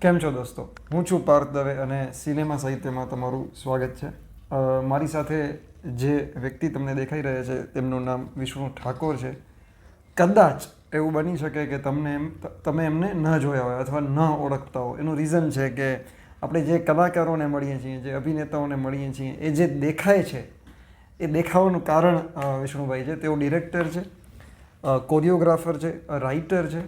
કેમ છો દોસ્તો? હું છું પાર્થ દવે અને સિનેમા સાહિત્યમાં તમારું સ્વાગત છે. મારી સાથે જે વ્યક્તિ તમને દેખાઈ રહ્યા છે તેમનું નામ વિષ્ણુ ઠાકોર છે. કદાચ એવું બની શકે કે તમે એમને ન જોયા હોય અથવા ન ઓળખતા હો. એનું રીઝન છે કે આપણે જે કલાકારોને મળીએ છીએ, જે અભિનેતાઓને મળીએ છીએ, એ જે દેખાય છે એ દેખાવાનું કારણ વિષ્ણુભાઈ છે. તેઓ ડિરેક્ટર છે, કોરિયોગ્રાફર છે, રાઇટર છે.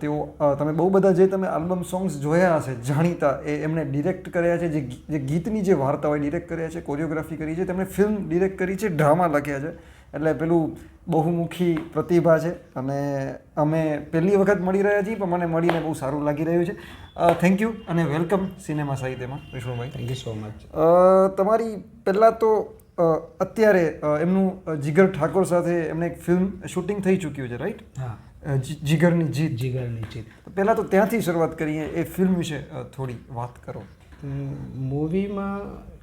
તેઓ તમે બહુ બધા જે તમે આલ્બમ સોંગ્સ જોયા હશે જાણીતા, એ એમણે ડિરેક્ટ કર્યા છે. જે ગીતની જે વાર્તા હોય ડિરેક્ટ કર્યા છે, કોરિયોગ્રાફી કરી છે, તેમણે ફિલ્મ ડિરેક્ટ કરી છે, ડ્રામા લખ્યા છે. એટલે પેલું બહુમુખી પ્રતિભા છે અને અમે પહેલી વખત મળી રહ્યા છીએ, પણ મને મળીને બહુ સારું લાગી રહ્યું છે. થેન્ક યુ અને વેલકમ સિનેમા સાહિત્યમાં Vishnubhai. Thank you so much. તમારી પહેલાં તો અત્યારે એમનું જીગર ઠાકોર સાથે એમને એક ફિલ્મ શૂટિંગ થઈ ચૂક્યું છે, રાઈટ? હા, જીગરની જીત. જીગરની જીત. પહેલાં તો ત્યાંથી શરૂઆત કરીએ. એ ફિલ્મ વિશે થોડી વાત કરો. મૂવીમાં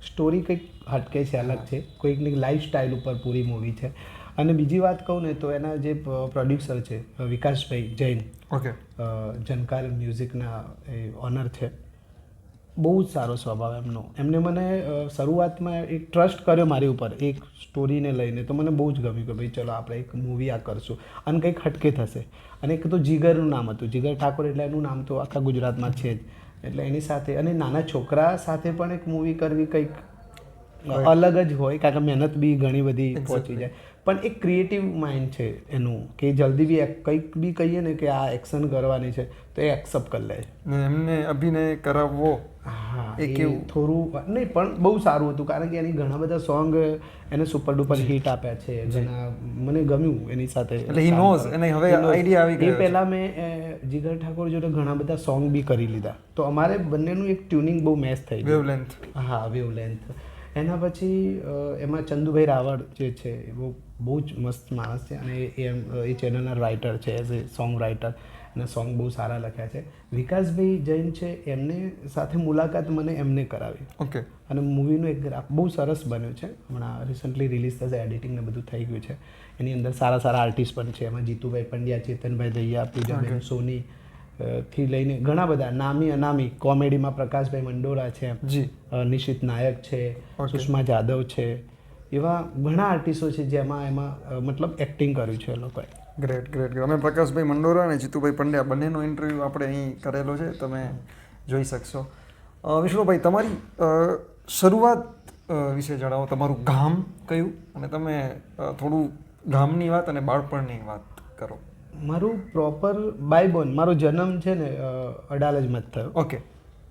સ્ટોરી કંઈક હટકે છે, અલગ છે. કોઈકની લાઈફ સ્ટાઈલ ઉપર પૂરી મૂવી છે. અને બીજી વાત કહું ને તો એના જે પ્રોડ્યુસર છે વિકાસભાઈ જૈન, ઓકે, જનકાર મ્યુઝિકના એ ઓનર છે. બહુ જ સારો સ્વભાવ એમનો. એમને મને શરૂઆતમાં એક ટ્રસ્ટ કર્યો મારી ઉપર એક સ્ટોરીને લઈને, તો મને બહુ જ ગમ્યું કે ભાઈ ચલો આપણે એક મૂવી આ કરશું અને કંઈક હટકે થશે. અને એક તો જીગરનું નામ હતું, જીગર ઠાકોર, એટલે એનું નામ તો આખા ગુજરાતમાં છે જ. એટલે એની સાથે અને નાના છોકરા સાથે પણ એક મૂવી કરવી કંઈક અલગ જ હોય, કારણ કે મહેનત બી ઘણી બધી પહોંચી જાય. પણ એક ક્રિએટિવ માઇન્ડ છે એનું, કે જલ્દી બી કંઈક બી કહીએ ને કે આ એક્શન કરવાની છે તો એ એક્સેપ્ટ કરી લે. એમને અભિનય કરાવવો, હા, એ કેવું થોડું નહીં પણ બહુ સારું હતું, કારણ કે એની ઘણા બધા સોંગ એને સુપર ડુપર હિટ આપ્યા છે. ઘણા મને ગમ્યું એની સાથે. એટલે હી નોઝ, એને હવે આઈડિયા આવી ગયો. એ પહેલાં મેં જીગર ઠાકોર જોડે ઘણા બધા સોંગ બી કરી લીધા, તો અમારે બંનેનું એક ટ્યુનિંગ બહુ મેચ થઈ ગયું. વેવલેન્થ. હા, વેવલેન્થ. એના પછી એમાં ચંદુભાઈ રાવળ જે છે એ બહુ જ મસ્ત માણસ છે અને એ ચેનલના રાઇટર છે, એઝ એ સોંગ રાઇટર. અને સોંગ બહુ સારા લખ્યા છે. વિકાસભાઈ જૈન છે, એમને સાથે મુલાકાત મને એમને કરાવી. ઓકે. અને મૂવીનું એક ગ્રાફ બહુ સરસ બન્યું છે. હમણાં રિસન્ટલી રિલીઝ થશે, એડિટિંગ ને બધું થઈ ગયું છે. એની અંદર સારા સારા આર્ટિસ્ટ પણ છે. એમાં જીતુભાઈ પંડ્યા, ચેતનભાઈ દહિયા, પૂજાબેન સોની થી લઈને ઘણા બધા નામી અનામી. કોમેડીમાં પ્રકાશભાઈ મંડોરા છે, નિશિત નાયક છે, સુષ્મા જાદવ છે. એવા ઘણા આર્ટિસ્ટો છે જેમાં એમાં મતલબ એક્ટિંગ કર્યું છે એ લોકોએ. Great great. અમે પ્રકાશભાઈ મંડોરા અને જીતુભાઈ પંડ્યા બંનેનો ઇન્ટરવ્યૂ આપણે અહીં કરેલો છે, તમે જોઈ શકશો. વિષ્ણુભાઈ, તમારી શરૂઆત વિશે જણાવો. તમારું ગામ કયું અને તમે થોડું ગામની વાત અને બાળપણની વાત કરો. મારું પ્રોપર બાયબોર્ન, મારો જન્મ છે ને અડાલજમાં જ થયો. ઓકે.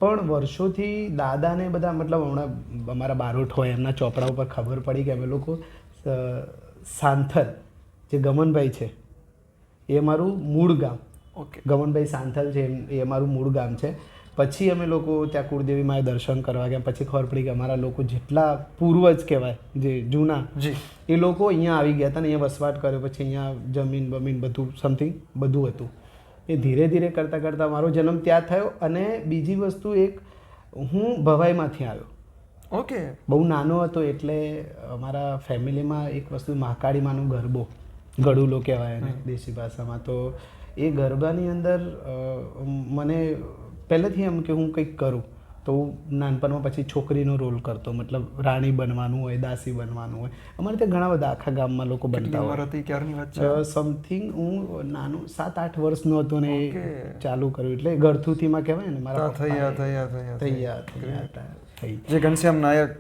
પણ વર્ષોથી દાદાને બધા, મતલબ હમણાં અમારા બારોટ હોય એમના ચોપડા ઉપર ખબર પડી કે અમે લોકો સાંથલ, જે ગમનભાઈ છે એ મારું મૂળ ગામ. ઓકે. ગમનભાઈ સાંથલ છે એ અમારું મૂળ ગામ છે. પછી અમે લોકો ત્યાં કુળદેવી માએ દર્શન કરવા ગયા. પછી ખબર પડી કે અમારા લોકો જેટલા પૂર્વજ કહેવાય, જે જૂના, એ લોકો અહીંયા આવી ગયા હતા ને અહીંયા વસવાટ કર્યો. પછી અહીંયા જમીન બમીન બધું સમથિંગ બધું હતું. એ ધીરે ધીરે કરતાં કરતાં મારો જન્મ ત્યાં થયો. અને બીજી વસ્તુ એક, હું ભવાઈમાંથી આવ્યો. ઓકે. બહુ નાનો હતો એટલે અમારા ફેમિલીમાં એક વસ્તુ મહાકાળી માનું ગરબો, ગડુલો કહેવાય એને દેશી ભાષામાં. તો એ ગરબાની અંદર મને પહેલેથી એમ કે હું કંઈક કરું. તો હું નાનપણમાં પછી છોકરીનો રોલ કરતો, મતલબ રાણી બનવાનું હોય, દાસી બનવાનું હોય. અમારે ત્યાં ઘણા બધા આખા ગામમાં લોકો બનતા હોય. સમથિંગ હું નાનું 7-8 વર્ષનો હતો ને ચાલુ કર્યું. એટલે ગળથુથીમાં કહેવાય ને, મારા તૈયાર જે ઘનશ્યામ નાયક.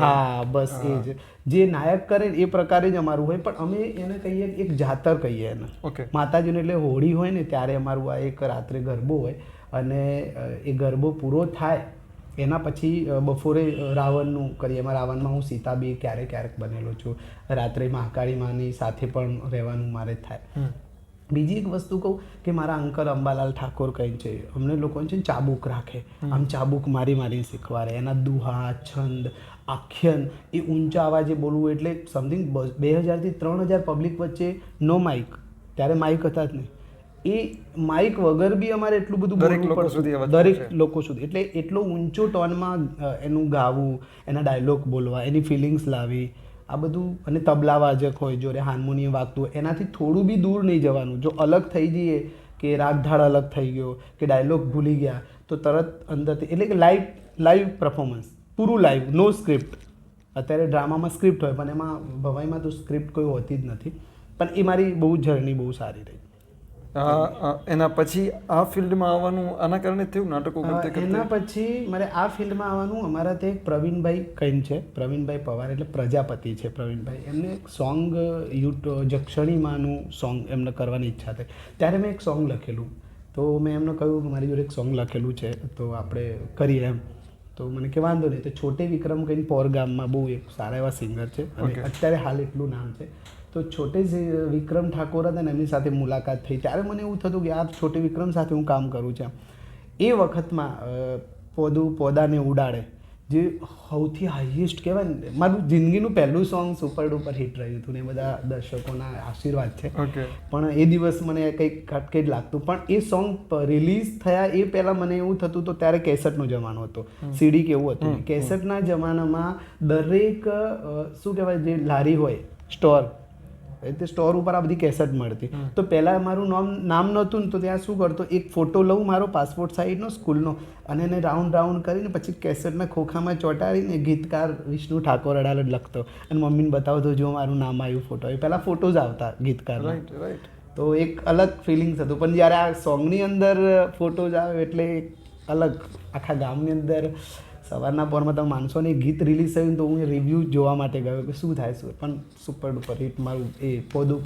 હા, બસ એ જ. જે નાયક કરે એ પ્રકારે જ અમારું હોય. પણ અમે એને કહીએ એક જાતર કહીએ એને. ઓકે. માતાજીને એટલે હોળી હોય ને ત્યારે અમારું આ એક રાત્રે ગરબો હોય. અને એ ગરબો પૂરો થાય એના પછી બપોરે રાવણનું કરીએ. એમાં રાવણમાં હું સીતા બી ક્યારેક ક્યારેક બનેલો છું. રાત્રે મહાકાળી માની સાથે પણ રહેવાનું મારે થાય. બીજી એક વસ્તુ કહું કે મારા અંકલ અંબાલાલ ઠાકોર કંઈ છે, અમને લોકોને છે ચાબુક રાખે. આમ ચાબુક મારી મારી શીખવાડે. એના દુહા, છંદ, આખ્યાન, એ ઊંચા અવાજે બોલવું. એટલે સમથિંગ 2000 થી 3000 પબ્લિક વચ્ચે નો માઇક, ત્યારે માઇક હતા જ નહીં. એ માઇક વગર બી અમારે એટલું બધું બોલવું પડતું, દરેક લોકો સુધી. એટલે એટલો ઊંચો ટોનમાં એનું ગાવું, એના ડાયલોગ બોલવા, એની ફિલિંગ્સ લાવી, આ બધું. અને તબલા વાજક હોય જોડે, હાર્મોનિયમ વાગતું હોય, એનાથી થોડું બી દૂર નહીં જવાનું. જો અલગ થઈ જઈએ કે રાગ ધાડ અલગ થઈ ગયો કે ડાયલોગ ભૂલી ગયા તો તરત અંદરથી એટલે કે લાઈવ પરફોર્મન્સ, પૂરું લાઈવ, નો સ્ક્રિપ્ટ. અત્યારે ડ્રામામાં સ્ક્રિપ્ટ હોય પણ એમાં ભવાઈમાં તો સ્ક્રિપ્ટ કોઈ હોતી જ નથી. પણ એ મારી બહુ જર્ની બહુ સારી રહી. એના પછી આ ફિલ્ડમાં આવવાનું આના કારણે થયું નાટકો કરતે કરતે? એના પછી મારે આ ફિલ્ડમાં આવવાનું, અમારા તે એક પ્રવીણભાઈ કહીને છે, પ્રવીણભાઈ પવાર એટલે પ્રજાપતિ છે પ્રવીણભાઈ, એમને એક સોંગ જક્ષણીમાંનું સોંગ એમને કરવાની ઈચ્છા થઈ. ત્યારે મેં એક સોંગ લખેલું, તો મેં એમને કહ્યું કે મારી જોડે એક સોંગ લખેલું છે તો આપણે કરીએ એમ. તો મને કે વાંધો નહીં. તો છોટે વિક્રમ કહીને પોર ગામમાં બહુ એક સારા એવા સિંગર છે અને અત્યારે હાલ એટલું નામ છે. તો છોટે વિક્રમ ઠાકોર હતા ને એમની સાથે મુલાકાત થઈ ત્યારે મને એવું થતું કે આ છોટે વિક્રમ સાથે હું કામ કરું છું. એ વખતમાં પોદાને ઉડાડે જે સૌથી હાઈએસ્ટ કહેવાય ને, મારું જિંદગીનું પહેલું સોંગ સુપર ડુપર હિટ રહ્યું હતું ને એ બધા દર્શકોના આશીર્વાદ છે. પણ એ દિવસ મને કંઈક ખટકે જ લાગતું. પણ એ સોંગ રિલીઝ થયા એ પહેલાં મને એવું થતું તો ત્યારે કેસેટનો જમાનો હતો, સીડી કેવું હતું. કેસેટના જમાનામાં દરેક શું કહેવાય જે લારી હોય સ્ટોર, તે સ્ટોર ઉપર આ બધી કેસેટ મળતી. તો પહેલાં મારું નામ નહોતું ને તો ત્યાં શું કરતો, એક ફોટો લઉં મારો પાસપોર્ટ સાઇઝનો સ્કૂલનો અને એને રાઉન્ડ કરીને પછી કેસેટના ખોખામાં ચોંટાડીને ગીતકાર વિષ્ણુ ઠાકોર અડાલજ લખતો અને મમ્મીને બતાવતો જો મારું નામ આવ્યું ફોટો. એ પહેલાં ફોટોઝ આવતા ગીતકારના. તો એક અલગ ફિલિંગ્સ હતું. પણ જ્યારે આ સોંગની અંદર ફોટોઝ આવે એટલે અલગ, આખા ગામની અંદર સવારના પોરમાં તમે માનશો ને, ગીત રિલીઝ થયું તો હું રિવ્યૂ જોવા માટે ગયો કે શું થાય શું. પણ સુપર ડુપર હિટ મારું એ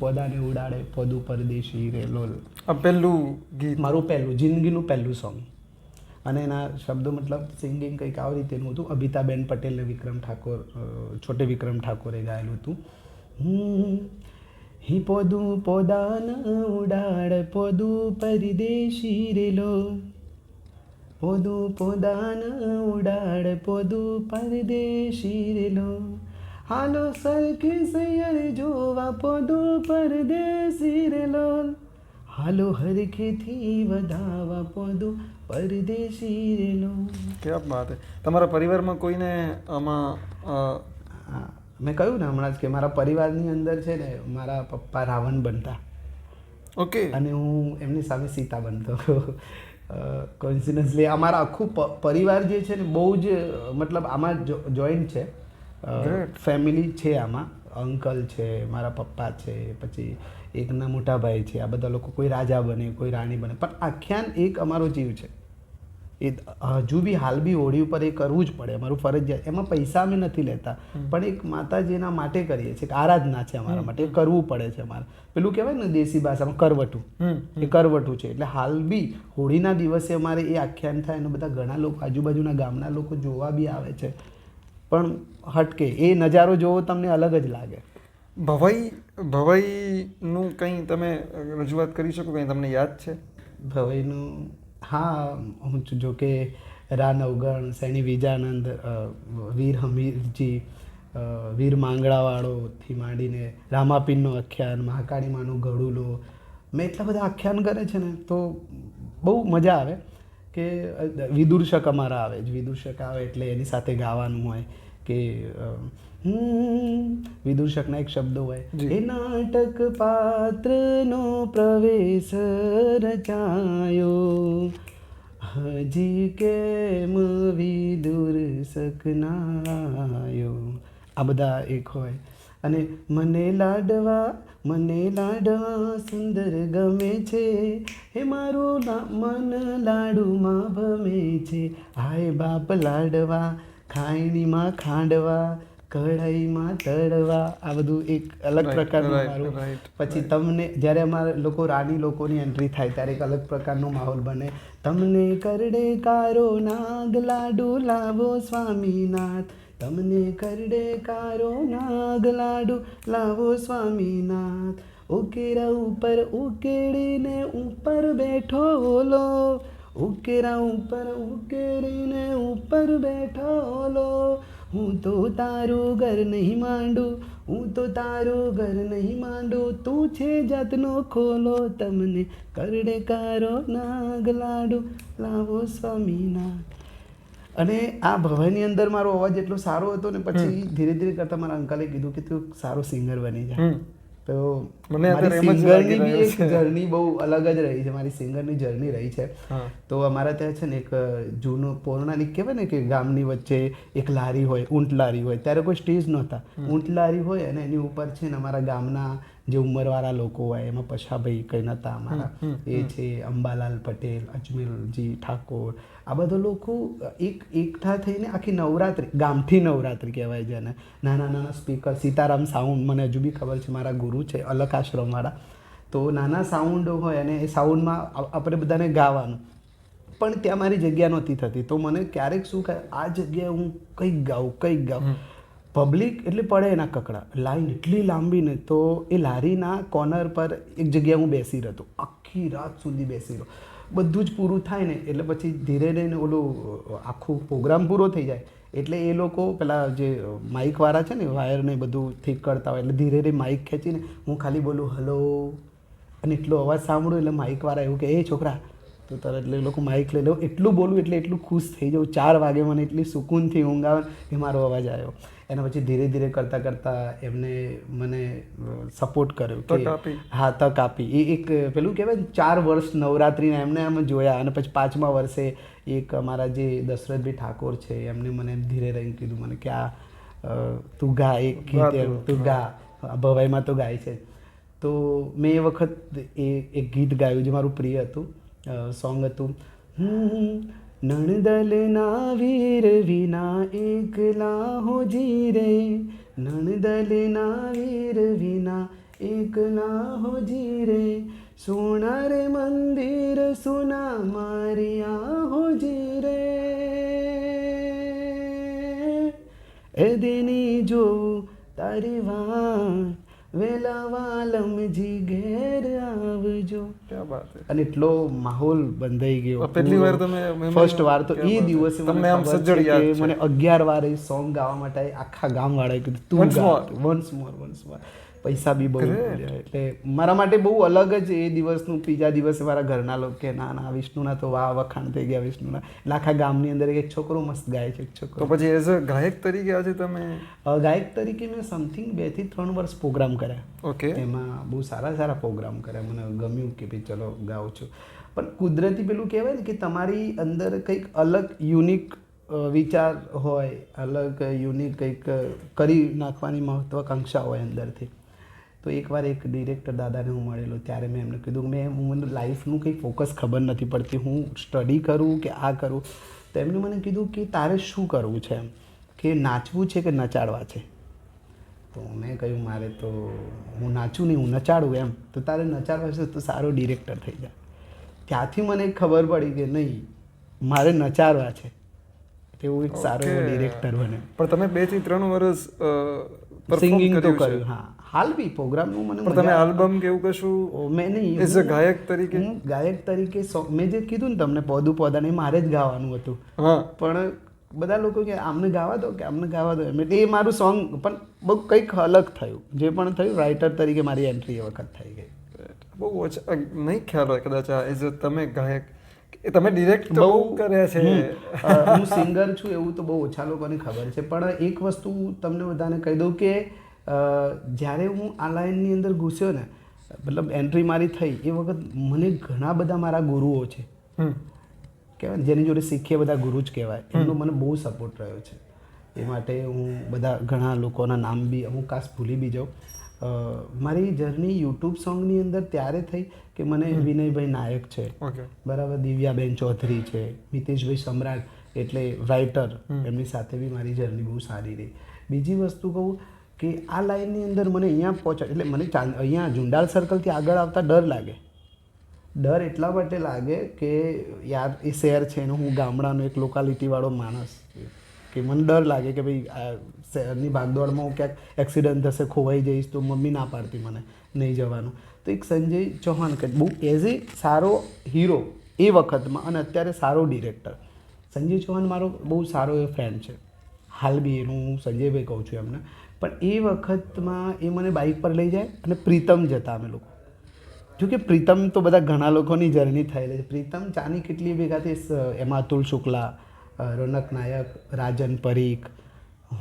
પોદાને ઉડાડે પોદું પરદેશી રે લોલ, આ પહેલું ગીત મારું પહેલું જિંદગીનું પહેલું સોંગ. અને એના શબ્દો મતલબ સિંગિંગ કંઈક આવી રીતેનું હતું. અબિતાબેન પટેલ ને વિક્રમ ઠાકોર, છોટે વિક્રમ ઠાકોરે ગાયેલું હતું. હી પોદાન ઉડાડ પોદું પરદેશી રે લોલ, પોદાન ઉડાડ પોદું પરદેશી રેલો, હાલો સરખી સૈયર જોવા પોદું પરદેશી રેલો, હાલો હરખેથી વધાવા પોદું પરદેશી રેલો. ક્યાં વાત છે. તમારા પરિવારમાં કોઈને આમાં? મેં કહ્યું ને હમણાં જ કે મારા પરિવારની અંદર છે ને, મારા પપ્પા રાવણ બનતા. ઓકે. અને હું એમની સામે સીતા બનતો. કોઇન્સિડન્સલી અમારા આખું પરિવાર જે છે ને બહુ જ મતલબ આમાં જોઈન્ટ છે, ફેમિલી છે આમાં. અંકલ છે, મારા પપ્પા છે, પછી એકના મોટા ભાઈ છે. આ બધા લોકો કોઈ રાજા બને કોઈ રાણી બને પણ આખ્યાન એક અમારો જીવ છે. એ હજુ બી હાલ બી હોળી ઉપર એ કરવું જ પડે, અમારું ફરજિયાત. એમાં પૈસા અમે નથી લેતા પણ એક માતાજીના માટે કરીએ છીએ, આરાધના છે અમારા માટે, એ કરવું પડે છે અમારે. પેલું કહેવાય ને દેશી ભાષામાં કરવટું, એ કરવટું છે. એટલે હાલ બી હોળીના દિવસે અમારે એ આખ્યાન થાય અને બધા ઘણા લોકો આજુબાજુના ગામના લોકો જોવા બી આવે છે. પણ હટકે એ નજારો જોવો તમને અલગ જ લાગે. ભવાઈનું કંઈ તમે રજૂઆત કરી શકો, કંઈ તમને યાદ છે ભવાઈનું? હા, હું જો કે રા નવગણ, સૈની વિજાનંદ, વીર હમીરજી, વીર માંગડાવાળોથી માંડીને રામાપીરનું આખ્યાન, મહાકાળીમાનું ગળુલો, મેં એટલા બધા આખ્યાન કરે છે ને તો બહુ મજા આવે. કે વિદુષક અમારા આવે જ, વિદુષક આવે એટલે એની સાથે ગાવાનું હોય કે વિદુષકના એક શબ્દો હોય, એ નાટક પાત્રનો પ્રવેશ રચાયો, હજી કેમ વિદુષક નાયો. આ બધા એક હોય. અને મને લાડવા સુંદર ગમે છે, હે મારું મન લાડુમાં ભમે છે, હાય બાપ લાડવા ખાયણીમાં ખાંડવા કઢાઈમાં તળવા. આ બધું એક અલગ પ્રકારનું મારું. પછી તમને જ્યારે અમારા લોકો રાણી લોકોની એન્ટ્રી થાય ત્યારે એક અલગ પ્રકારનો માહોલ બને. તમને કરડે કારો નાગ લાડુ લાવો સ્વામીનાથ, તમને કરડે કારો નાગ લાડુ લાવો સ્વામીનાથ, ઉકેરા ઉપર ઉકેડીને ઉપર બેઠો ઓલો, ઉકેરા ઉપર ઉકેડીને ઉપર બેઠો ઓલો, હું તો તારું ઘર નહીં માંડું, હું તો તારું ઘર નહીં માંડું, તું છે જાતનો ખોલો, તમને કરડે કારો નાગ લાડુ લાવો સ્વામીનાથ. અને આ ભવાની અંદર મારો અવાજ એટલો સારો હતો ને પછી ધીરે ધીરે કરતાં મારા અંકલે કીધું કે તું સારો સિંગર બની જાય. તો મને મારી અત્યારે એમ જ સિંગરની લાગી બી રહ્યું એક છે. જર્ની બહુ અલગ જ રહી છે, મારી સિંગરની જર્ની રહી છે. હા. તો અમારા ત્યાં છે ને એક જૂનું પૌરાણિક કહેવાય ને કે ગામની વચ્ચે એક લારી હોય, ઊંટ લારી હોય. ત્યારે કોઈ સ્ટેજ નહોતા, ઊંટ લારી હોય અને એની ઉપર છે ને અમારા ગામના જે ઉંમરવાળા લોકો હોય, એમાં પછાભાઈ કંઈ નહોતા અમારા, એ છે અંબાલાલ પટેલ, અજમેરજી ઠાકોર, આ બધા લોકો એકઠા થઈને આખી નવરાત્રિ, ગામઠી નવરાત્રિ કહેવાય છે અને નાના નાના સ્પીકર, સીતારામ સાઉન્ડ મને હજુ બી ખબર છે, મારા ગુરુ છે અલક આશ્રમવાળા. તો નાના સાઉન્ડ હોય અને એ સાઉન્ડમાં આપણે બધાને ગાવાનું. પણ ત્યાં મારી જગ્યા નહોતી થતી. તો મને ક્યારેક શું કહે, આ જગ્યાએ હું કંઈક ગાઉં. પબ્લિક એટલે પડે એના કકડા, લાઈન એટલી લાંબી ને, તો એ લારીના કોર્નર પર એક જગ્યાએ હું બેસી રહેતો, આખી રાત સુધી બેસી રહ્યો. બધું જ પૂરું થાય ને એટલે પછી ધીરે ધીરે ઓલું આખું પ્રોગ્રામ પૂરો થઈ જાય એટલે એ લોકો પેલા જે માઇકવાળા છે ને, વાયર ને બધું ઠીક કરતા હોય, એટલે ધીરે ધીરે માઇક ખેંચીને હું ખાલી બોલું હલો, અને એટલો અવાજ સાંભળું એટલે માઇકવાળા એવું કે એ છોકરા તો તરત એટલે એ લોકો માઇક લઈ લો, એટલું બોલું એટલે એટલું ખુશ થઈ જાઉં. 4 વાગે મને એટલી સુકૂનથી ઊંઘ આવે કે મારો અવાજ આવ્યો. એના પછી ધીરે ધીરે કરતાં એમને મને સપોર્ટ કર્યો કે હા, તક આપી. એ એક પેલું કહેવાય ને 4 વર્ષ નવરાત્રિના એમને એમ જોયા, અને પછી 5મા વર્ષે એક અમારા જે દશરથભાઈ ઠાકોર છે એમને મને ધીરે રહીને કીધું મને કે આ તું ગા એક ગીત, તું ગા, ભવાઈમાં તો ગાય છે. તો મેં એ વખત એક ગીત ગાયું જે મારું પ્રિય હતું. સોંગ હતું નણદલના વીર વિના એકલા હો જીરે, નણદલના વીર વિના એકલા હો જીરે, સોના રે મંદિર સુના મારિયા હો જીરે, એ દિની જો તારી વાત વેલા વાલમજી ઘેર આવજો. અને એટલો માહોલ બંધાઈ ગયો. પહેલી વાર તમે ફર્સ્ટ વાર તો એ દિવસે મને ખબર છે કે મને 11 વાર એ સોંગ ગાવા માટે આખા ગામવાળાએ કીધું તું ગા, વન્સ મોર. પૈસા બી બહુ મળ્યા. એટલે મારા માટે બહુ અલગ જ એ દિવસનું. બીજા દિવસે મારા ઘરના લોકો કે ના ના વિષ્ણુના તો વાહ વખાણ થઈ ગયા વિષ્ણુના. એટલે આખા ગામની અંદર એક છોકરો મસ્ત ગાય છે, એક છોકરો. તો પછી એઝ અ ગાયક તરીકે આજે તમે ગાયક તરીકે મેં સમથિંગ 2 થી 3 વર્ષ પ્રોગ્રામ કર્યા. ઓકે. એમાં બહુ સારા પ્રોગ્રામ કર્યા. મને ગમ્યું કે ભાઈ ચલો ગાઉં છું. પણ કુદરતી પેલું કહેવાય ને કે તમારી અંદર કંઈક અલગ યુનિક વિચાર હોય, અલગ યુનિક કંઈક કરી નાખવાની મહત્વાકાંક્ષા હોય અંદરથી. તો એકવાર એક ડિરેક્ટર દાદાને હું મળેલો, ત્યારે મેં એમને કીધું મને લાઈફનું કંઈ ફોકસ ખબર નથી પડતી, હું સ્ટડી કરું કે આ કરું. તો એમને મને કીધું કે તારે શું કરવું છે, એમ કે નાચવું છે કે નચાડવા છે. તો મેં કહ્યું મારે તો હું નાચું નહીં, હું નચાડું એમ. તો તારે નચાડવા છે તો સારો ડિરેક્ટર થઈ જાય. ત્યાંથી મને ખબર પડી કે નહીં, મારે નચાડવા છે એટલે હું એક સારો એવો ડિરેક્ટર બને. પણ તમે 2 થી 3 વર્ષ સિંગિંગ તો કર્યું. હા, હાલ બી પ્રોગ્રામનું મને. પણ તમે આલ્બમ કે એવું કશું મેં નહીં, એઝ અ ગાયક તરીકે? હું ગાયક તરીકે મેં જે કીધું ને તમને પોદાને મારે જ ગાવાનું હતું. હા. પણ બધા લોકો કે આમને ગાવા દો કે આમને ગાવા દો, એટલે એ મારું સોંગ પણ બહુ કંઈક અલગ થયું. જે પણ થયું રાઇટર તરીકે મારી એન્ટ્રી એ વખત થઈ ગઈ. બહુ ઓછા નહીં ખ્યાલ હોય કદાચ એઝ અ તમે ગાયક, તમે ડિરેક્ટ બહુ કર્યા છે. હું સિંગર છું એવું તો બહુ ઓછા લોકોને ખબર છે. પણ એક વસ્તુ તમને બધાને કહી દઉં કે જ્યારે હું આ લાઈનની અંદર ઘૂસ્યો ને, મતલબ એન્ટ્રી મારી થઈ એ વખત મને ઘણા બધા મારા ગુરુઓ છે કહેવાય, જેની જોડે શીખીએ બધા ગુરુ જ કહેવાય. એમનો મને બહુ સપોર્ટ રહ્યો છે. એ માટે હું બધા ઘણા લોકોના નામ બી અમુક ખાસ ભૂલી બી જાઉં. મારી જર્ની યુટ્યુબ સોંગની અંદર ત્યારે થઈ કે મને વિનયભાઈ નાયક છે, બરાબર, દિવ્યાબેન ચૌધરી છે, મિતેશભાઈ સમ્રાટ એટલે રાઇટર, એમની સાથે બી મારી જર્ની બહુ સારી રહી. બીજી વસ્તુ કહું કે આ લાઈનની અંદર મને અહીંયા પહોંચાડ, એટલે મને અહીંયા ઝુંડાલ સર્કલથી આગળ આવતા ડર લાગે. ડર એટલા માટે લાગે કે યાર એ શહેર છે ને હું ગામડાનો એક લોકાલિટીવાળો માણસ, કે મને ડર લાગે કે ભાઈ આ શહેરની ભાગદોડમાં હું ક્યાંક એક્સિડન્ટ થશે, ખોવાઈ જઈશ, તો મમ્મી ના પાડતી મને નહીં જવાનું. તો એક સંજય ચૌહાણ કે બહુ એઝ એ સારો હીરો એ વખતમાં અને અત્યારે સારો ડિરેક્ટર, સંજય ચૌહાણ મારો બહુ સારો એવો ફ્રેન્ડ છે. હાલ બી એનું હું સંજયભાઈ કહું છું એમને. પણ એ વખતમાં એ મને બાઇક પર લઈ જાય અને પ્રીતમ જતા અમે લોકો. જોકે પ્રીતમ તો બધા ઘણા લોકોની જર્ની થયેલી છે. પ્રીતમ ચાની કેટલી ભેગા થઈ, એમાં અતુલ શુક્લા, રોનક નાયક, રાજન પરીખ,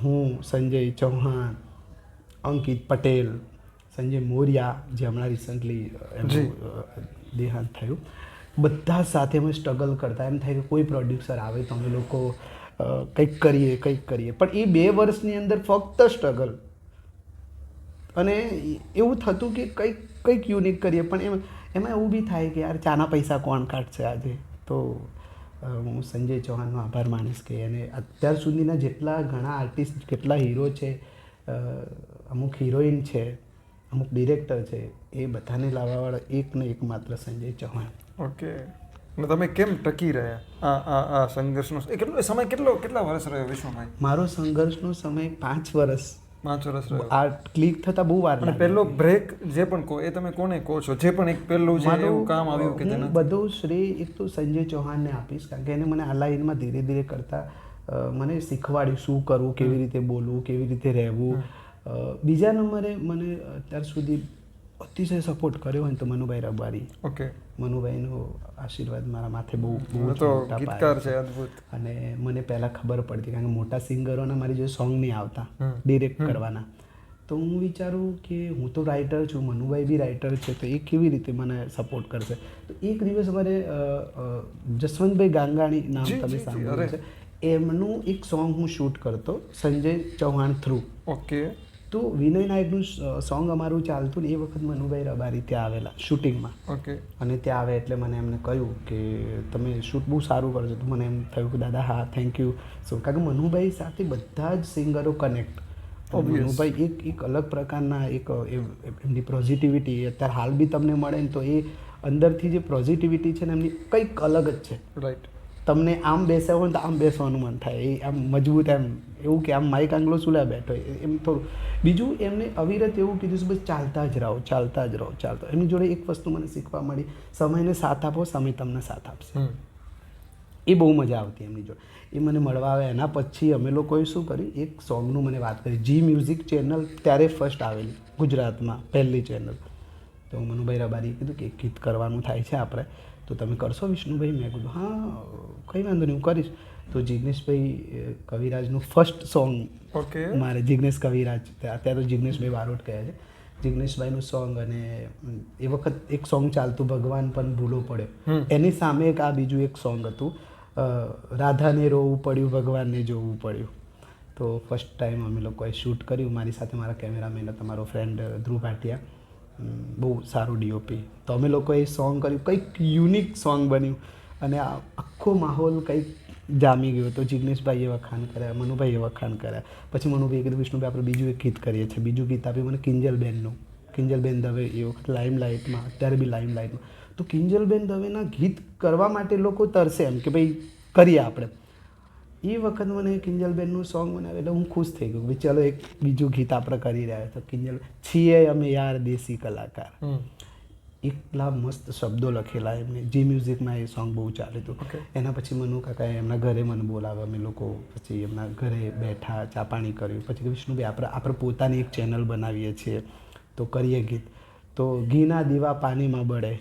હું, સંજય ચૌહાણ, અંકિત પટેલ, સંજય મોરિયા જે હમણાં રિસન્ટલી એમનું દેહાંત થયું, બધા સાથે અમે સ્ટ્રગલ કરતા. એમ થાય કે કોઈ પ્રોડ્યુસર આવે તો અમે લોકો કંઈક કરીએ. પણ એ 2 વર્ષની અંદર ફક્ત સ્ટ્રગલ, અને એવું થતું કે કંઈક યુનિક કરીએ, પણ એમાં એવું બી થાય કે યાર ચાના પૈસા કોણ કાઢશે આજે. તો હું સંજય ચૌહાણનો આભાર માનીશ કે એને અત્યાર સુધીના જેટલા ઘણા આર્ટિસ્ટ, કેટલા હીરો છે, અમુક હિરોઈન છે, અમુક ડિરેક્ટર છે, એ બધાને લાવવાવાળા એક ને એક માત્ર સંજય ચૌહાણ. ઓકે. અને તમે કેમ ટકી રહ્યા આ સંઘર્ષનો કેટલા વર્ષ રહ્યો વિષ્ણુભાઈ? મારો સંઘર્ષનો સમય 5 વર્ષ. 5 વર્ષ રહ્યો. આ ક્લિક થતા બહુ વાર. અને પહેલો બ્રેક જે પણ કહો એ તમે કોને કહો છો, જે પણ એક પહેલું જે એવું કામ આવ્યું કે હું બધું શ્રેય એક તો સંજય ચૌહાણને આપીશ, કારણ કે એને મને આ લાઈનમાં ધીરે ધીરે કરતા મને શીખવાડ્યું શું કરવું, કેવી રીતે બોલવું, કેવી રીતે રહેવું. બીજા નંબરે મને અત્યાર સુધી અતિશય સપોર્ટ કર્યો હોય તો મનુભાઈ રબારી. ઓકે. મનુભાઈનો આશીર્વાદ મારા માથે બહુ ગીતકાર છે, અદ્ભુત. અને મને પહેલાં ખબર પડતી, કારણ કે મોટા સિંગરોના મારી જોડે સોંગ નહીં આવતા ડિરેક્ટ કરવાના. તો હું વિચારું કે હું તો રાઇટર છું, મનુભાઈ બી રાઇટર છે, તો એ કેવી રીતે મને સપોર્ટ કરશે. તો એક દિવસ અમારે જસવંતભાઈ ગાંગાણી નામ તમે સાંભળ્યું છે, એમનું એક સોંગ હું શૂટ કરતો સંજય ચૌહાણ થ્રુ. ઓકે. તો વિનય નાયકનું સોંગ અમારું ચાલતું ને એ વખત મનુભાઈ રબારી ત્યાં આવેલા શૂટિંગમાં. ઓકે. અને ત્યાં આવે એટલે મને એમને કહ્યું કે તમે શૂટ બહુ સારું કરજો. તો મને એમ થયું કે દાદા હા થેન્ક યુ. કારણ કે મનુભાઈ સાથે બધા જ સિંગરો કનેક્ટ. મનુભાઈ એક અલગ પ્રકારના એમની પોઝિટિવિટી અત્યારે હાલ બી તમને મળે ને તો એ અંદરથી જે પોઝિટિવિટી છે ને એમની કંઈક અલગ જ છે. રાઈટ. તમને આમ બેસ્યા હોય ને તો આમ બેસવાનું મન થાય, એ આમ મજબૂત, એમ એવું કે આમ માઇક આંગલો સુલા બેઠો એમ થોડું. બીજું એમને અવિરત એવું કીધું છે બસ ચાલતા જ રહો. એમની જોડે એક વસ્તુ મને શીખવા મળી, સમયને સાથ આપો, સમય તમને સાથ આપશે. એ બહુ મજા આવતી એમની જોડે. એ મને મળવા આવે. એના પછી અમે લોકોએ શું કર્યું, એક સોંગનું મને વાત કરી. જી મ્યુઝિક ચેનલ ત્યારે ફર્સ્ટ આવેલી ગુજરાતમાં, પહેલી ચેનલ. તો મનુભાઈ રબારીએ કીધું કે એક ગીત કરવાનું થાય છે આપણે, તો તમે કરશો વિષ્ણુભાઈ? મેં કીધું હા કંઈ વાંધો નહીં, હું કરીશ. તો જિગ્નેશભાઈ કવિરાજનું ફર્સ્ટ સોંગ. ઓકે. મારે જિગ્નેશ કવિરાજ, અત્યારે તો જિગ્નેશભાઈ બારોટ કહે છે, જિગ્નેશભાઈનું સોંગ. અને એ વખત એક સોંગ ચાલતું ભગવાન પણ ભૂલો પડ્યો, એની સામે એક આ બીજું એક સોંગ હતું, રાધાને રોવું પડ્યું, ભગવાનને જોવું પડ્યું. તો ફર્સ્ટ ટાઈમ અમે લોકોએ શૂટ કર્યું. મારી સાથે મારા કેમેરામેન હતા, મારો ફ્રેન્ડ ધ્રુવ ભાટિયા, બહુ સારું ડીઓપી. તો અમે લોકોએ સોંગ કર્યું, કંઈક યુનિક સોંગ બન્યું અને આખો માહોલ કંઈક જામી ગયો. તો જિગ્નેશભાઈએ વખાણ કર્યા, મનુભાઈએ વખાણ કર્યા. પછી મનુભાઈએ કીધું વિષ્ણુભાઈ આપણે બીજું એક ગીત કરીએ છીએ. બીજું ગીત આપ્યું મને કિંજલબેનનું. કિંજલબેન દવે એ વખત લાઇમલાઇટમાં, અત્યારે બી લાઇમલાઇટમાં. તો કિંજલબેન દવેના ગીત કરવા માટે લોકો તરસે એમ કે ભાઈ કરીએ આપણે. એ વખત મને કિંજલબેનનું સોંગ બનાવ્યું એટલે હું ખુશ થઈ ગયો ભાઈ ચાલો એક બીજું ગીત આપણે કરી રહ્યા. તો કિંજલ છીએ અમે યાર દેશી કલાકાર, એટલા મસ્ત શબ્દો લખેલા એમને. જી મ્યુઝિકમાં એ સોંગ બહુ ચાલે હતું. એના પછી મનુ કાકાએ એમના ઘરે મને બોલાવ્યા, અમે લોકો પછી એમના ઘરે બેઠા, ચા પાણી કર્યું. પછી કે વિષ્ણુભાઈ આપણે પોતાની એક ચેનલ બનાવીએ છીએ તો કરીએ ગીત. તો ઘીના દીવા પાણીમાં બળે,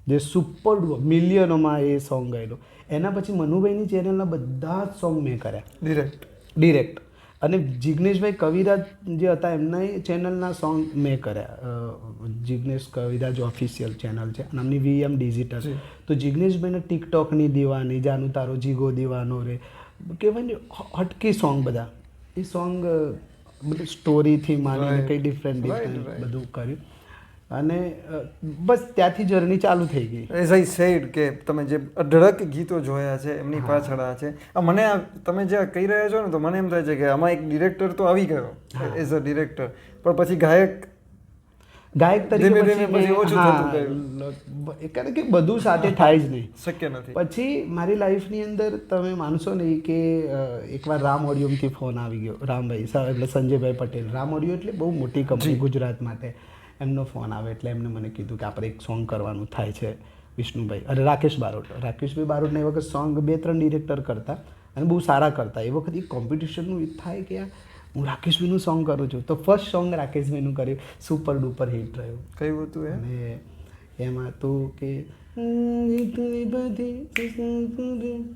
જે સુપર મિલિયનોમાં એ સોંગ ગયેલો. એના પછી મનુભાઈની ચેનલના બધા જ સોંગ મેં કર્યા ડિરેક્ટ. અને જિગ્નેશભાઈ કવિરાજ જે હતા એમના ચેનલના સોંગ મેં કર્યા. જિગ્નેશ કવિરાજ ઓફિશિયલ ચેનલ છે, નામની VM ડિજિટલ. તો જિગ્નેશભાઈને ટિકટોકની દીવાની, જાનું તારો જીગો દીવાનો રે, કહેવાય ને હટકી સોંગ બધા. એ સોંગ બધું સ્ટોરીથી માંડીને કંઈ ડિફરન્ટ બધું કર્યું. અને બસ ત્યાંથી જર્ની ચાલુ થઈ ગઈ. એઝ આઈ સેડ કે તમે જે અઢળક ગીતો જોયા છે એમની પાછળ આ છે. મને તમે જે કહી રહ્યા છો ને તો મને એમ થાય છે કે આમાં એક ડિરેક્ટર તો આવી ગયો એઝ અ ડિરેક્ટર, પણ પછી ગાયક તરીકે પછી ઓછું થતું ગયું. કારણ કે બધું સાથે થાય જ નહીં, શક્ય નથી. પછી મારી લાઈફની અંદર તમે માનશો નહીં કે એકવાર રામ ઓડિયોમથી ફોન આવી ગયો. રામભાઈ એટલે સંજયભાઈ પટેલ, રામ ઓડિયો એટલે બહુ મોટી કંપની ગુજરાત માટે. એમનો ફોન આવે એટલે એમને મને કીધું કે આપણે એક સોંગ કરવાનું થાય છે વિષ્ણુભાઈ. અને રાકેશભાઈ બારોટને એ વખત સોંગ 2-3 ડિરેક્ટર કરતા અને બહુ સારા કરતા. એ વખત એક કોમ્પિટિશનનું એ થાય કે હું રાકેશભાઈનું સોંગ કરું છું. તો ફર્સ્ટ સોંગ રાકેશભાઈનું કર્યું, સુપર ડુપર હિટ રહ્યું. કયું હતું એ? અને એમાં હતું કે એટલી બધી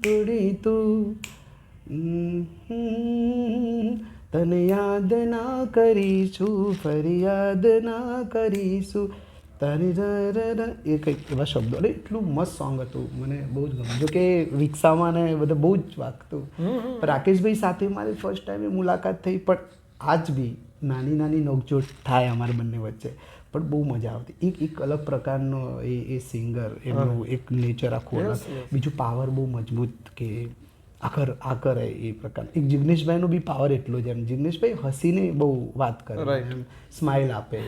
થોડી તું તને યાદ ના કરીશું, ફરિયાદ ના કરીશું, તારી એ કંઈક એવા શબ્દો. અરે એટલું મસ્ત સોંગ હતું, મને બહુ જ ગમ્યું. જો કે રિક્ષામાં ને બધા બહુ જ વાગતું. પણ રાકેશભાઈ સાથે મારી ફર્સ્ટ ટાઈમ મુલાકાત થઈ, પણ આજ બી નાની નાની નોકઝોક થાય અમારા બંને વચ્ચે, પણ બહુ મજા આવતી. એક અલગ પ્રકારનો એ સિંગર, એમનું એક નેચર આખું અલગ, બીજું પાવર બહુ મજબૂત કે આ કરે એ પ્રકાર. એક જિગ્નેશભાઈનો બી પાવર એટલો જ, એમ જિગ્નેશભાઈ હસીને બહુ વાત કરે, એમ સ્માઇલ આપે,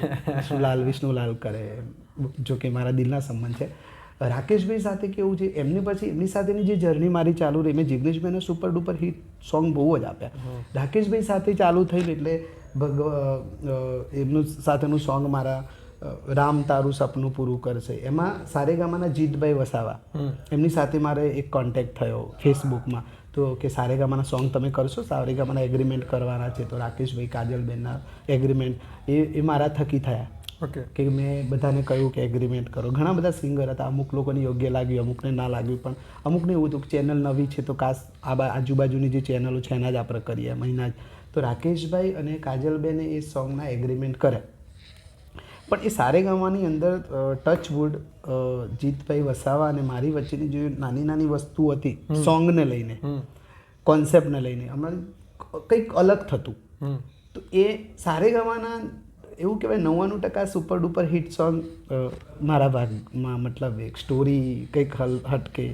વિષ્ણુલાલ કરે, જો કે મારા દિલના સંબંધ છે. રાકેશભાઈ સાથે કેવું છે, એમની સાથેની જે જર્ની મારી ચાલુ રહી, મેં જિગ્નેશભાઈને સુપર ડુપર હિટ સોંગ બહુ જ આપ્યા. રાકેશભાઈ સાથે ચાલુ થયું એટલે એમનું સાથેનું સોંગ મારા રામ તારું સપનું પૂરું કરશે, એમાં સારેગામાના જીતભાઈ વસાવા, એમની સાથે મારે એક કોન્ટેક્ટ થયો ફેસબુકમાં, તો કે સારેગામાના સોંગ તમે કરશો, સારેગામાના એગ્રીમેન્ટ કરવાના છે, તો રાકેશભાઈ કાજલબેનના એગ્રીમેન્ટ એ મારા થકી થયા. ઓકે, કે મેં બધાને કહ્યું કે એગ્રીમેન્ટ કરો. ઘણા બધા સિંગર હતા, અમુક લોકોને યોગ્ય લાગ્યું, અમુકને ના લાગ્યું, પણ અમુકને એવું હતું કે ચેનલ નવી છે તો કાશ આજુબાજુની જે ચેનલો છે એના જ આપણે કરીએ મહિના જ. તો રાકેશભાઈ અને કાજલબેને એ સોંગના એગ્રીમેન્ટ કર્યા. પણ એ સારેગામાની અંદર ટચ વુડ જીતભાઈ વસાવા અને મારી વચ્ચેની જે નાની નાની વસ્તુ હતી સોંગને લઈને, કોન્સેપ્ટને લઈને, અમારે કંઈક અલગ થતું. તો એ સારેગામાના એવું કહેવાય 99% સુપર ડુપર હિટ સોંગ મારા ભાગમાં, મતલબ એક સ્ટોરી કંઈક હટકે,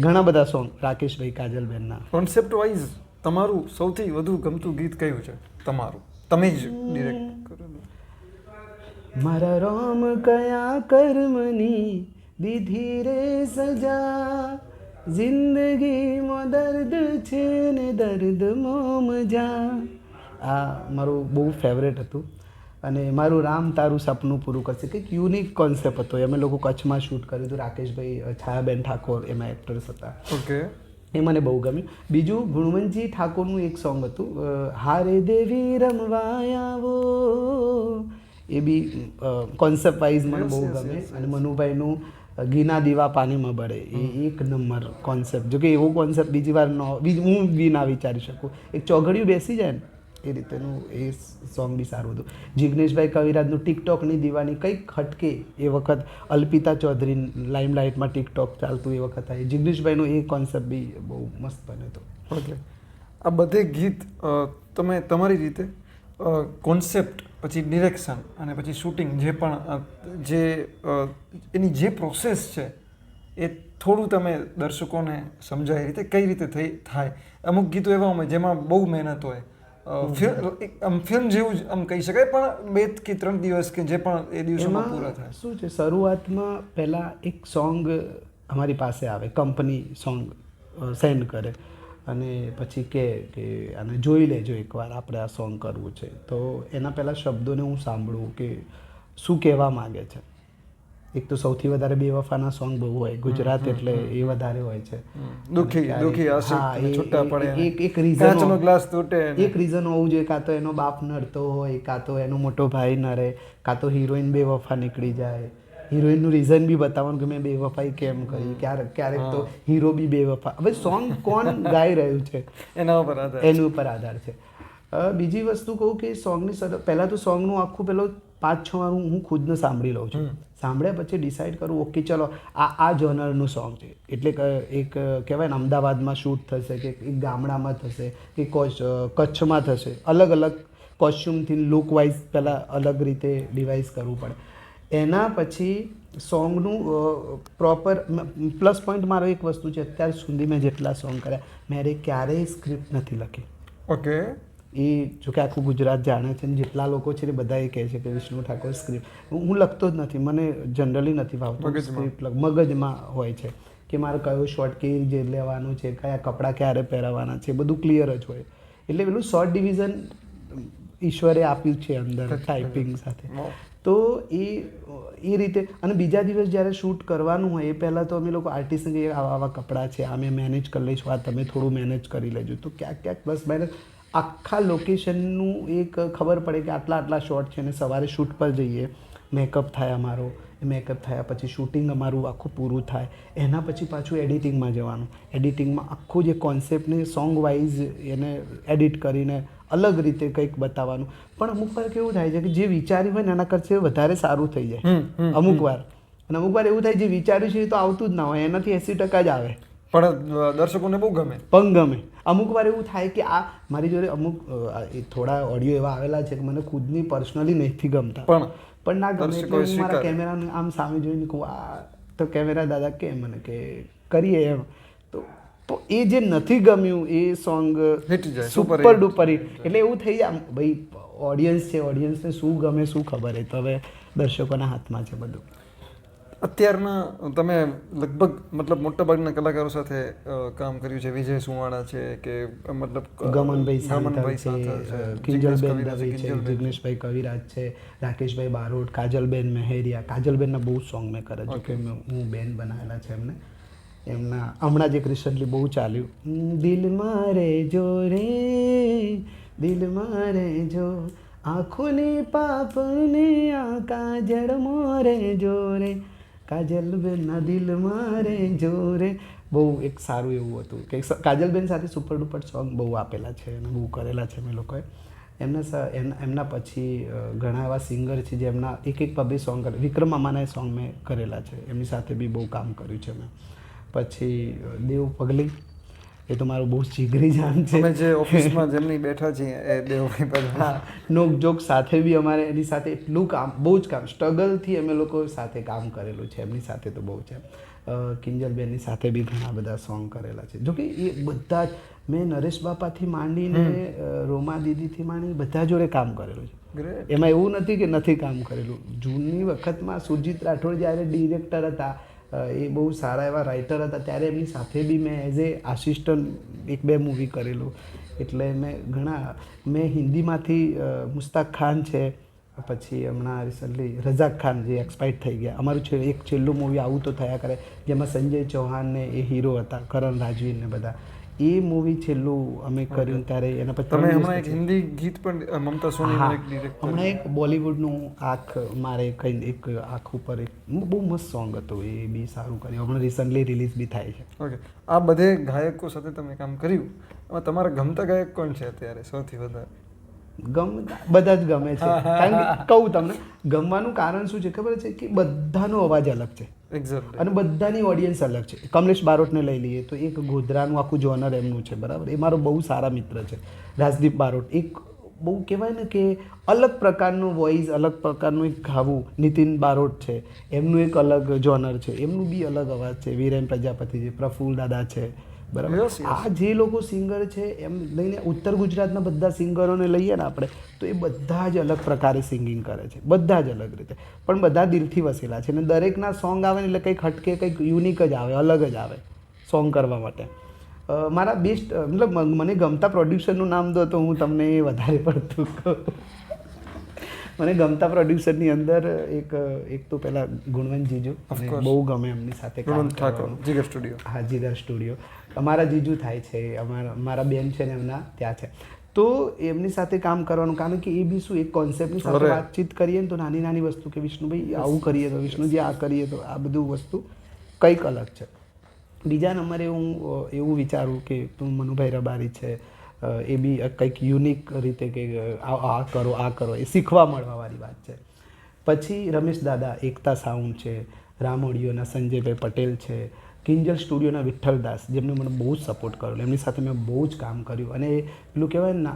ઘણા બધા સોંગ રાકેશભાઈ કાજલબેનના. કોન્સેપ્ટ વાઇઝ તમારું સૌથી વધુ ગમતું ગીત કયું છે તમારું, તમે જ ડિરેક્ટ કરેલું? મારા રોમ કયા કર્મની દીધી રે સજા, જિંદગીમાં દર્દ છે ને દર્દ મોમજા. આ મારું બહુ ફેવરેટ હતું. અને મારું રામ તારું સપનું પૂરું કરશે, કંઈક યુનિક કોન્સેપ્ટ હતો. અમે લોકો કચ્છમાં શૂટ કર્યું હતું. રાકેશભાઈ, છાયાબેન ઠાકોર એમાં એક્ટર્સ હતા. ઓકે, એ મને બહુ ગમ્યું. બીજું ગુણવંતજી ઠાકોરનું એક સોંગ હતું, હારે દેવી રમવા આવો, એ બી કોન્સેપ્ટ વાઇઝ મને બહુ ગમે. અને મનુભાઈનું ઘીના દીવા પાણીમાં બળે, એ એક નંબર કોન્સેપ્ટ. જો કે એવો કોન્સેપ્ટ બીજી વાર હું બી ના વિચારી શકું. એક ચોઘડિયું બેસી જાય ને એ રીતેનું એ સોંગ બી સારું હતું. જિગ્નેશભાઈ કવિરાજનું ટિકટોકની દીવાની કંઈક હટકે, એ વખત અલ્પિતા ચૌધરી લાઇમલાઇટમાં ટિકટોક ચાલતું એ વખત આવી. જિગ્નેશભાઈનો એ કોન્સેપ્ટ બી બહુ મસ્ત બન્યો હતો. ઓકે, આ બધે ગીત તમે તમારી રીતે કોન્સેપ્ટ, પછી ડિરેક્શન અને પછી શૂટિંગ, જે પણ એની જે પ્રોસેસ છે એ થોડું તમે દર્શકોને સમજાય રીતે કઈ રીતે થાય. અમુક ગીતો એવા હોય જેમાં બહુ મહેનત હોય, ફિલ્મ જેવું જ આમ કહી શકાય, પણ 2 કે 3 દિવસ કે જે પણ એ દિવસોમાં પૂરા થાય. શું છે, શરૂઆતમાં પહેલાં એક સોંગ અમારી પાસે આવે, કંપની સોંગ સેન્ડ કરે, અને પછી કે આને જોઈ લેજો એકવાર, આપણે આ સોંગ કરવું છે. તો એના પહેલાં શબ્દોને હું સાંભળું કે શું કહેવા માગે છે. એક તો સૌથી વધારે બેવફાના સોંગ બહુ હોય, ગુજરાત એટલે એ વધારે હોય છે. એક રીઝન હોવું જોઈએ, કાં તો એનો બાપ નડતો હોય, કાં તો એનો મોટો ભાઈ નડે, કાં તો હિરોઈન બેવફા નીકળી જાય. હિરોઈનનું રીઝન બી બતાવવાનું કે મેં બેવફાઈ કેમ કરી, ક્યારેક તો હીરો બી બેવફા. હવે સોંગ કોણ ગાઈ રહ્યું છે એના ઉપર આધાર છે. બીજી વસ્તુ કહું કે સોંગની પહેલાં તો સોંગનું આખું પેલો 5-6 વાર હું ખુદને સાંભળી લઉં છું. સાંભળ્યા પછી ડિસાઈડ કરું, ઓકે ચલો આ જોનરનું સોંગ છે. એટલે એક કહેવાય ને, અમદાવાદમાં શૂટ થશે કે એક ગામડામાં થશે કે કચ્છમાં થશે, અલગ અલગ કોસ્ચ્યુમથી લુક વાઇઝ પહેલાં અલગ રીતે ડિવાઇસ કરવું પડે. એના પછી સોંગનું પ્રોપર પ્લસ પોઈન્ટ મારો એક વસ્તુ છે, અત્યાર સુધી મેં જેટલા સોંગ કર્યા, મેં ક્યારેય સ્ક્રિપ્ટ નથી લખી. ઓકે, એ જોકે આખું ગુજરાત જાણે છે, જેટલા લોકો છે ને બધા એ કહે છે કે વિષ્ણુ ઠાકોર સ્ક્રિપ્ટ, હું લખતો જ નથી, મને જનરલી નથી ભાવતું સ્ક્રિપ્ટ. મગજમાં હોય છે કે મારે કયો શોર્ટ કેવી રીતે લેવાનું છે, કયા કપડાં ક્યારે પહેરવાના છે, બધું ક્લિયર જ હોય. એટલે પેલું શોર્ટ ડિવિઝન ઈશ્વરે આપ્યું છે અંદર ટાઈપિંગ સાથે. તો એ રીતે. અને બીજા દિવસ જ્યારે શૂટ કરવાનું હોય એ પહેલાં તો અમે લોકો આર્ટિસ્ટને કહીએ આવા કપડાં છે, આ મેં મેનેજ કરી લઈશું, આ તમે થોડું મેનેજ કરી લેજો. તો ક્યાંક પ્લસ માઇનસ આખા લોકેશનનું એક ખબર પડે કે આટલા શોટ છે, અને સવારે શૂટ પર જઈએ, મેકઅપ થાય અમારો, મેકઅપ થયા પછી શૂટિંગ અમારું આખું પૂરું થાય. એના પછી પાછું એડિટિંગમાં જવાનું. એડિટિંગમાં આખું જે કોન્સેપ્ટને સોંગ વાઇઝ એને એડિટ કરીને અલગ રીતે કંઈક બતાવવાનું. પણ અમુક વાર કેવું થાય છે કે જે વિચાર્યું હોય ને એના કરતાં વધારે સારું થઈ જાય અમુક વાર. અને અમુક વાર એવું થાય જે વિચાર્યું છે એ તો આવતું જ ના હોય, એનાથી 80% જ આવે પણ દર્શકોને બહુ ગમે. પણ ગમે. અમુક વાર એવું થાય કે આ મારી જોડે અમુક થોડા ઓડિયો એવા આવેલા છે કે મને ખુદની પર્સનલી નથી ગમતા, પણ ના ગમે એટલે હું મારા કેમેરાને આમ સામે જોઈને કહું આ તો કેમેરા દાદા કે મને કે કરીએ એમ. તો એ જે નથી ગમ્યું એ સોંગ સુપર ડુપર હિટ. એટલે એવું થઈ જાય ભાઈ, ઓડિયન્સ છે, ઓડિયન્સને શું ગમે શું ખબર એ તો હવે દર્શકોના હાથમાં છે બધું. અત્યારના તમે લગભગ મતલબ મોટાભાગના કલાકારો સાથે કામ કર્યું છે. વિજય સુવાળા છે કે મતલબ ગમનભાઈ સાંતર છે, કિંજલબેન દવે છે, જિગ્નેશભાઈ કવિરાજ છે, રાકેશભાઈ બારોટ, કાજલબેન મહેરિયા. કાજલબેનના બહુ સોંગ મેં કરે છે કે હું બેન બનાવેલા છે એમને. એમના હમણાં જ એક રિસન્ટલી બહુ ચાલ્યું, દિલ મારે જો રે દિલ મારે જો આંખોની પાપને આ કાજળ મોરે જો રે કાજલબેનના દિલ મારે જો રે. બહુ એક સારું એવું હતું કે કાજલબેન સાથે સુપર ડુપર સોંગ બહુ આપેલા છે અને બહુ કરેલા છે મેં લોકોએ. એમના પછી ઘણા એવા સિંગર છે જેમના એક બબે સોંગ કરે. વિક્રમ મામાના સોંગ મેં કરેલા છે, એમની સાથે બી બહુ કામ કર્યું છે મેં. પછી દેવ પગલી, એ તો મારું બહુ જીગરી જાન છે. અમે જે ઓફિસમાં જેમની બેઠા છીએ એ દેવભાઈ પગલી. હા, નોક જોક સાથે બી અમારે એની સાથે એટલું કામ, બહુ જ કામ, સ્ટ્રગલથી અમે લોકો સાથે કામ કરેલું છે એમની સાથે તો બહુ છે. કિંજલબેનની સાથે બી ઘણા બધા સોંગ કરેલા છે. જોકે એ બધા જ મેં નરેશ બાપાથી માંડીને રોમા દીદીથી માંડીને બધા જોડે કામ કરેલું છે. એમાં એવું નથી કે નથી કામ કરેલું. જૂની વખતમાં સુરજીત રાઠોડ જ્યારે ડિરેક્ટર હતા, એ બહુ સારા એવા રાઇટર હતા, ત્યારે એમની સાથે બી મેં એઝ એ આસિસ્ટન્ટ 1-2 મૂવી કરેલું. એટલે મેં હિન્દીમાંથી મુસ્તાક ખાન છે, પછી હમણાં રિસન્ટલી રઝાક ખાન જે એક્સપાયર્ડ થઈ ગયા, અમારું એક છેલ્લું મૂવી આવું તો થયા કરે જેમાં સંજય ચૌહાણને એ હીરો હતા, કરણ રાજવીર ને બધા. એ મૂવી છેલ્લું અમે કર્યું ત્યારે એના પછી તમે હમણાં એક હિન્દી ગીત પણ મમતા સોની હમણાં એક બોલિવૂડનું આંખ મારે કંઈ એક આંખ ઉપર એક બહુ મસ્ત સોંગ હતું, એ બી સારું કર્યું, હમણાં રિસન્ટલી રિલીઝ બી થાય છે. ઓકે, આ બધે ગાયકો સાથે તમે કામ કર્યું, એમાં તમારા ગમતા ગાયક કોણ છે અત્યારે સૌથી વધારે? બધા જ ગમે છે. કારણ કે કહું તમને, ગમવાનું કારણ શું છે ખબર છે કે બધાનો અવાજ અલગ છે અને બધાની ઓડિયન્સ અલગ છે. કમલેશ બારોટને લઈ લઈએ તો એક ગોધરાનું આખું જોનર એમનું છે, બરાબર. એ મારો બહુ સારા મિત્ર છે. રાજદીપ બારોટ એક બહુ કહેવાય ને કે અલગ પ્રકારનું વોઇસ, અલગ પ્રકારનું એક ગાવું. નીતિન બારોટ છે, એમનું એક અલગ જોનર છે, એમનું બી અલગ અવાજ છે. વીરેન પ્રજાપતિ છે, પ્રફુલ્લ દાદા છે, બરાબર. આ જે લોકો સિંગર છે એમ લઈને ઉત્તર ગુજરાતના બધા સિંગરોને લઈએ ને આપણે, તો એ બધા જ અલગ પ્રકારે સિંગિંગ કરે છે, બધા જ અલગ રીતે, પણ બધા દિલથી વસેલા છે. અને દરેકના સોંગ આવે ને એટલે કંઈક હટકે, કંઈક યુનિક જ આવે, અલગ જ આવે સોંગ કરવા માટે. મારા બેસ્ટ મતલબ મને ગમતા પ્રોડ્યુસરનું નામ દો તો હું તમને એ વધારે પડતું કહું. મને ગમતા પ્રોડ્યુસરની અંદર એક તો પેલા ગુણવંત જીજુ, બહુ ગમે એમની સાથે કામ કરવાનું. જીગર સ્ટુડિયો. હા, જીગર સ્ટુડિયો અમારા જીજુ થાય છે, મારા બેન છે ને એમના ત્યાં છે, તો એમની સાથે કામ કરવાનું. કારણ કે એ બી શું એક કોન્સેપ્ટની સાથે વાતચીત કરીએ ને તો નાની નાની વસ્તુ કે વિષ્ણુભાઈ આવું કરીએ તો, વિષ્ણુજી આ કરીએ તો, આ બધું વસ્તુ કંઈક અલગ છે. બીજા નંબરે હું એવું વિચારું કે તું મનુભાઈ રબારી છે, એ બી કંઈક યુનિક રીતે કે આ કરો એ શીખવા મળવાવાળી વાત છે. પછી રમેશ દાદા એકતા સાઉન્ડ છે, રામ ઓડિયોના સંજયભાઈ પટેલ છે, કિંજલ સ્ટુડિયોના વિઠ્ઠલદાસ, જેમને મને બહુ જ સપોર્ટ કર્યો, એમની સાથે મેં બહુ જ કામ કર્યું અને પેલું કહેવાય ને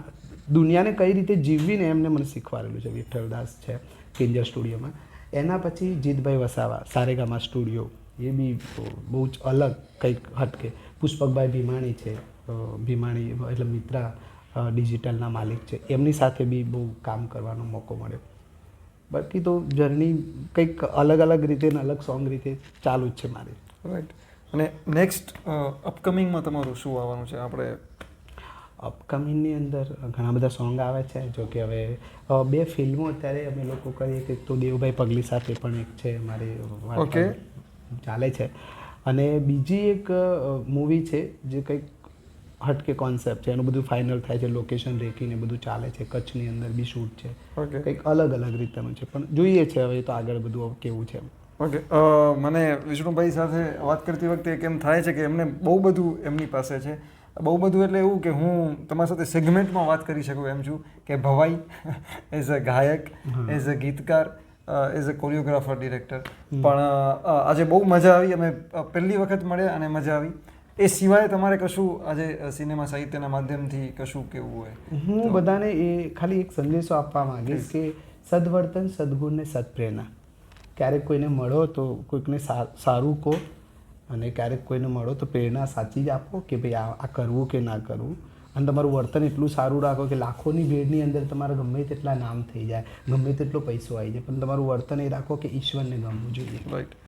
દુનિયાને કઈ રીતે જીવવીને એમને મને શીખવાડેલું છે. વિઠ્ઠલદાસ છે કિંજલ સ્ટુડિયોમાં. એના પછી જીતભાઈ વસાવા સારેગામા સ્ટુડિયો, એ બી બહુ જ અલગ કંઈક હટકે. પુષ્પકભાઈ ભીમાણી છે, ભીમાણી એટલે મિત્રા ડિજિટલના માલિક છે, એમની સાથે બી બહુ કામ કરવાનો મોકો મળ્યો. બાકી તો જર્ની કંઈક અલગ અલગ રીતે ને અલગ સોંગ રીતે ચાલુ જ છે મારી. રાઈટ. અને નેક્સ્ટ અપકમિંગમાં તમારું શું આવવાનું છે? આપણે અપકમિંગની અંદર ઘણા બધા સોંગ આવે છે. જો કે હવે 2 ફિલ્મો અત્યારે અમે લોકો કરીએ કે તો દેવભાઈ પગલી સાથે પણ એક છે અમારી ચાલે છે, અને બીજી એક મૂવી છે જે કંઈક હટકે કોન્સેપ્ટ છે, એનું બધું ફાઇનલ થાય છે, લોકેશન રેકીને બધું ચાલે છે, કચ્છની અંદર બી શૂટ છે, કંઈક અલગ અલગ રીતનું છે, પણ જોઈએ છે હવે તો આગળ બધું કેવું છે. ઓકે, મને વિષ્ણુભાઈ સાથે વાત કરતી વખતે કેમ થાય છે કે એમને બહુ બધું એમની પાસે છે, બહુ બધું એટલે એવું કે હું તમારી સાથે સેગમેન્ટમાં વાત કરી શકું એમ છું કે ભવાઈ એઝ અ ગાયક, એઝ અ ગીતકાર, એઝ અ કોરિયોગ્રાફર ડિરેક્ટર. પણ આજે બહુ મજા આવી, અમે પહેલી વખત મળ્યા અને મજા આવી. એ સિવાય તમારે કશું આજે સિનેમા સાહિત્યના માધ્યમથી કશું કેવું હોય? હું બધાને એ ખાલી એક સંદેશો આપવા માંગીશ કે સદવર્તન, સદગુણ ને સદપ્રેરણા. ક્યારેક કોઈને મળો તો કોઈકને સારું કહો, અને ક્યારેક કોઈને મળો તો પ્રેરણા સાચી જ આપો કે ભાઈ આ કરવું કે ના કરવું. અને તમારું વર્તન એટલું સારું રાખો કે લાખોની ભીડની અંદર તમારા ગમે તેટલા નામ થઈ જાય, ગમે તેટલો પૈસો આવી જાય, પણ તમારું વર્તન એ રાખો કે ઈશ્વરને ગમવું જોઈએ. રાઈટ.